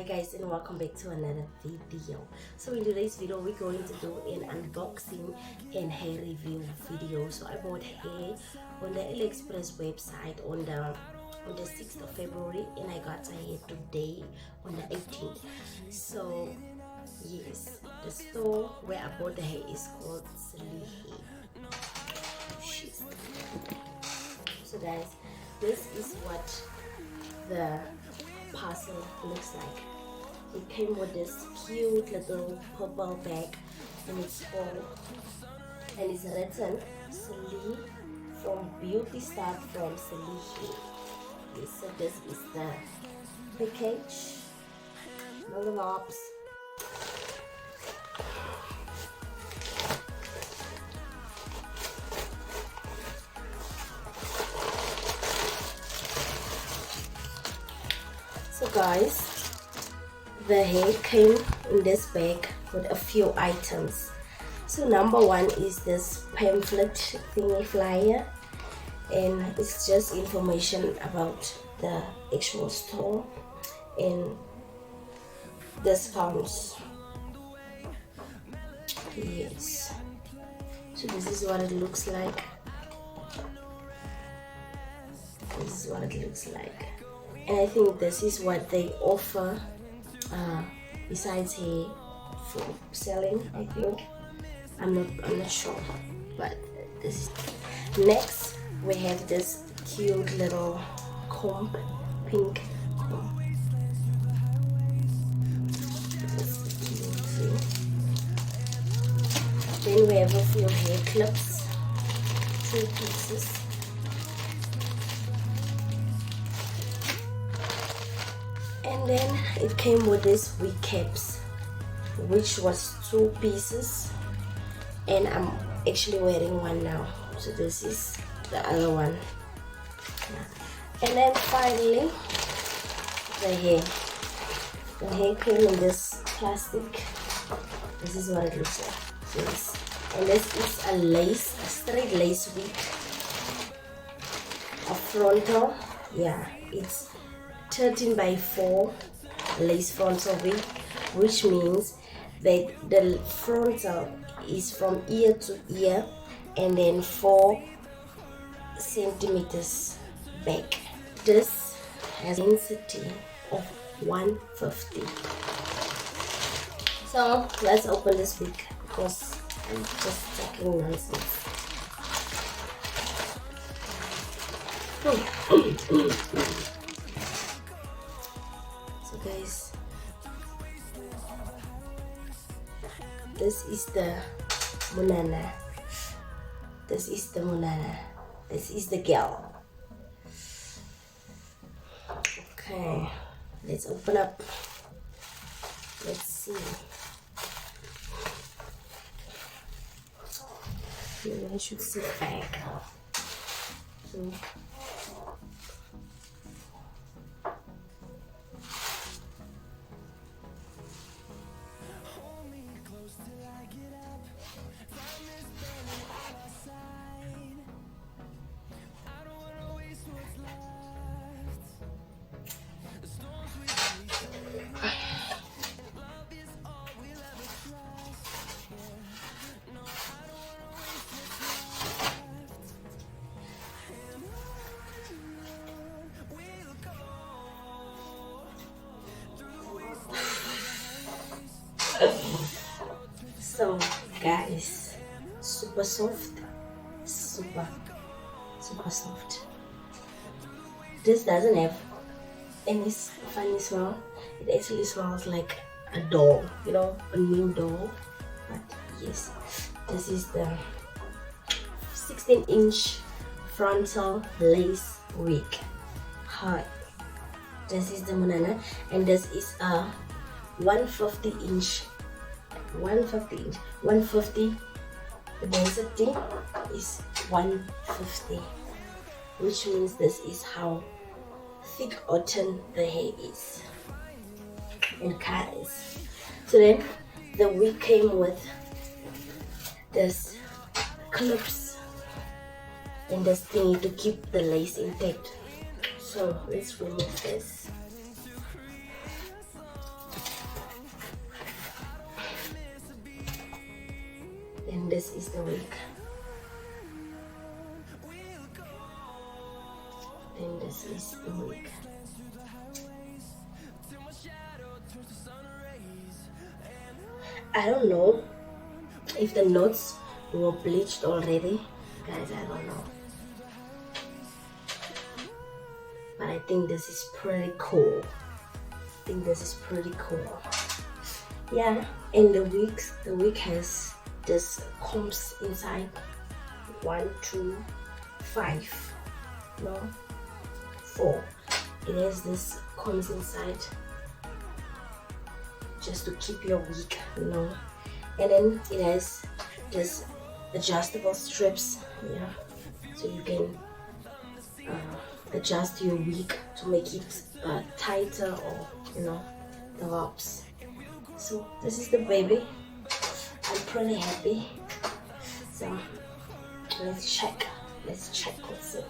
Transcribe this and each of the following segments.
guys, and welcome back to another video. So in today's video we're going to do an unboxing and hair review video. So I bought hair on the AliExpress website on the 6th of February, and I got a hair today on the 18th. So yes, the store where I bought the hair is called Celie. So guys, this is what the parcel looks like. It came with this cute little purple bag, and it's written Celie from Beauty Start from Celie. Yes, so this is the package, envelopes. So guys, the hair came in this bag with a few items. So number one is this pamphlet thingy flyer, and it's just information about the actual store and discounts. Yes, so this is what it looks like. This is what it looks like. And I think this is what they offer besides hair for selling. I think I'm not sure, but this is. Next we have this cute little comb, pink comb. Then we have a few hair clips, 2 pieces. And then it came with this wig caps, which was 2 pieces, and I'm actually wearing one now. So this is the other one. And then finally, the hair. The hair came in this plastic. This is what it looks like. Yes. And this is a straight lace wig, a frontal. Yeah, it's 13 by 4 lace frontal wig, which means that the frontal is from ear to ear and then 4 centimeters back. This has a density of 150. So let's open this wig because I'm just talking nonsense. So guys, this is the Munana. This is the Munana. This is the girl. Okay, let's open up. Let's see. Maybe I should sit back. So, so guys, super soft, super soft. This doesn't have any funny smell. It actually smells like a doll, you know, a new doll. But yes, this is the 16-inch frontal lace wig. Hi, this is the Munana, and this is a 150. The density is 150, which means this is how thick or thin the hair is and cut is. So then the wig came with this clips and this thingy to keep the lace intact. So let's remove this. and this is the wig. And this is the wig. I don't know if the knots were bleached already, guys. I don't know, but I think this is pretty cool. Yeah, and the wig has this combs inside. 1, 2, 5, no, 4. It has this combs inside just to keep your wig, and then it has this adjustable strips, yeah, so you can adjust your wig to make it tighter, or the lobs. So this is the baby. I'm pretty happy. So let's check. Let's see.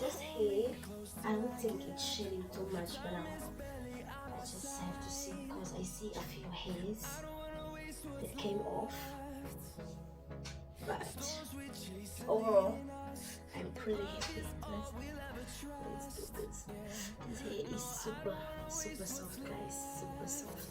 This hair, I don't think it's shedding too much, but I just have to see, because I see a few hairs that came off. But overall, I'm pretty happy. Let's do this. This hair is super soft, guys. Super soft.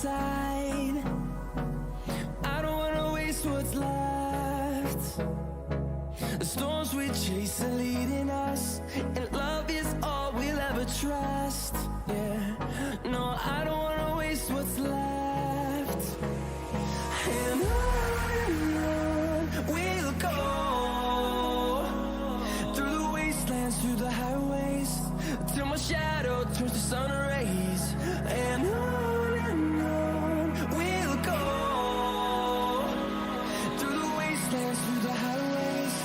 side. I don't wanna waste what's left. The storms we chase are leading us, and love is all we'll ever trust. Yeah, no, I don't wanna waste what's left. And on we'll go, through the wastelands, through the highways, till my shadow turns to sun rays. And on we'll go, through the wastelands, through the highways,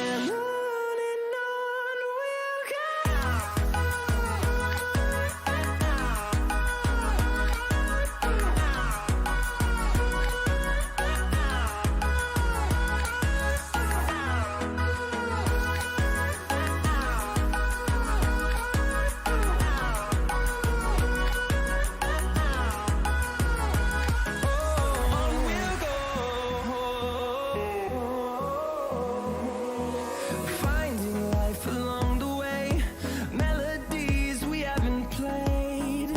and on we'll go. Finding life along the way, melodies we haven't played.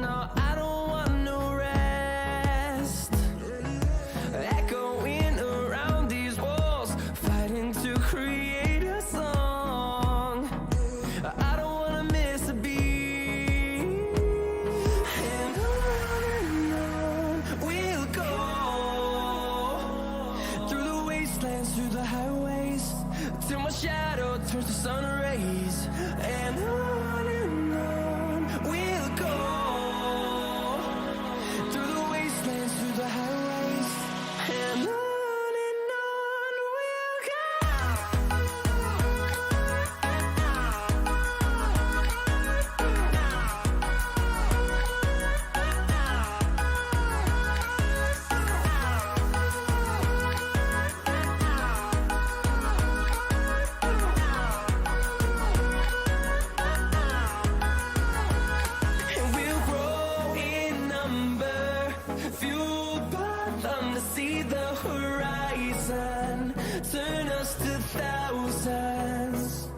No, I don't want no rest. Echoing around these walls, fighting to create a song. I don't wanna miss a beat. And on we'll go, through the wastelands, through the highways, till my shadow turns to sun rays. And on we'll go, through the wastelands, through the highways, and on we'll go. And we'll grow in number, fueled by them to see the horizon, turn us to thousands.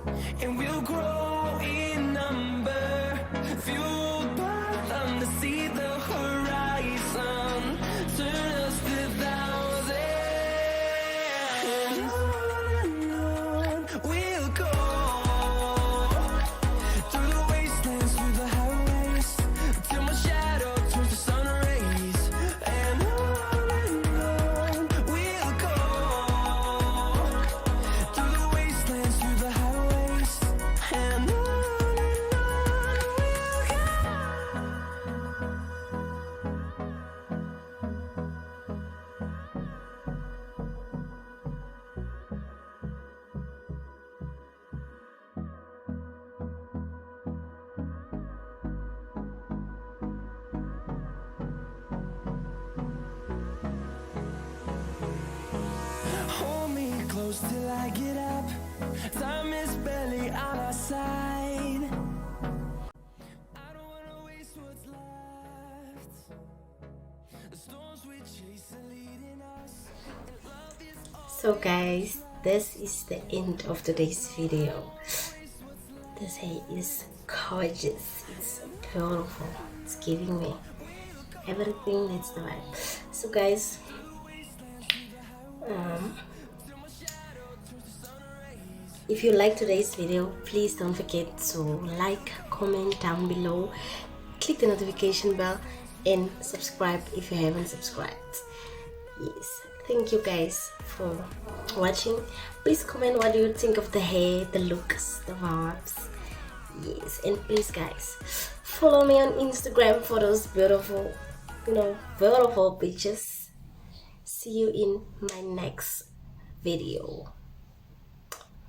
And we'll grow in number, fueled by them to see the horizon, turn us to thousands. And on we'll go, through the wastelands, through the highways, till my shadow turns to sun rays. And on we'll go, through the wastelands, through the highways, and on we'll go. Hold me close till I get up. Time is barely on our side. I don't wanna waste what's left. The storms we chase are leading us, and love is all. So guys, this is the end of today's video. This hair is gorgeous, it's beautiful, it's giving me everything that's the vibe. So guys, if you like today's video, please don't forget to like, comment down below, click the notification bell, and subscribe if you haven't subscribed. Yes, thank you guys for watching. Please comment what do you think of the hair, the looks, the vibes. Yes, and please guys, follow me on Instagram for those beautiful, beautiful pictures. See you in my next video.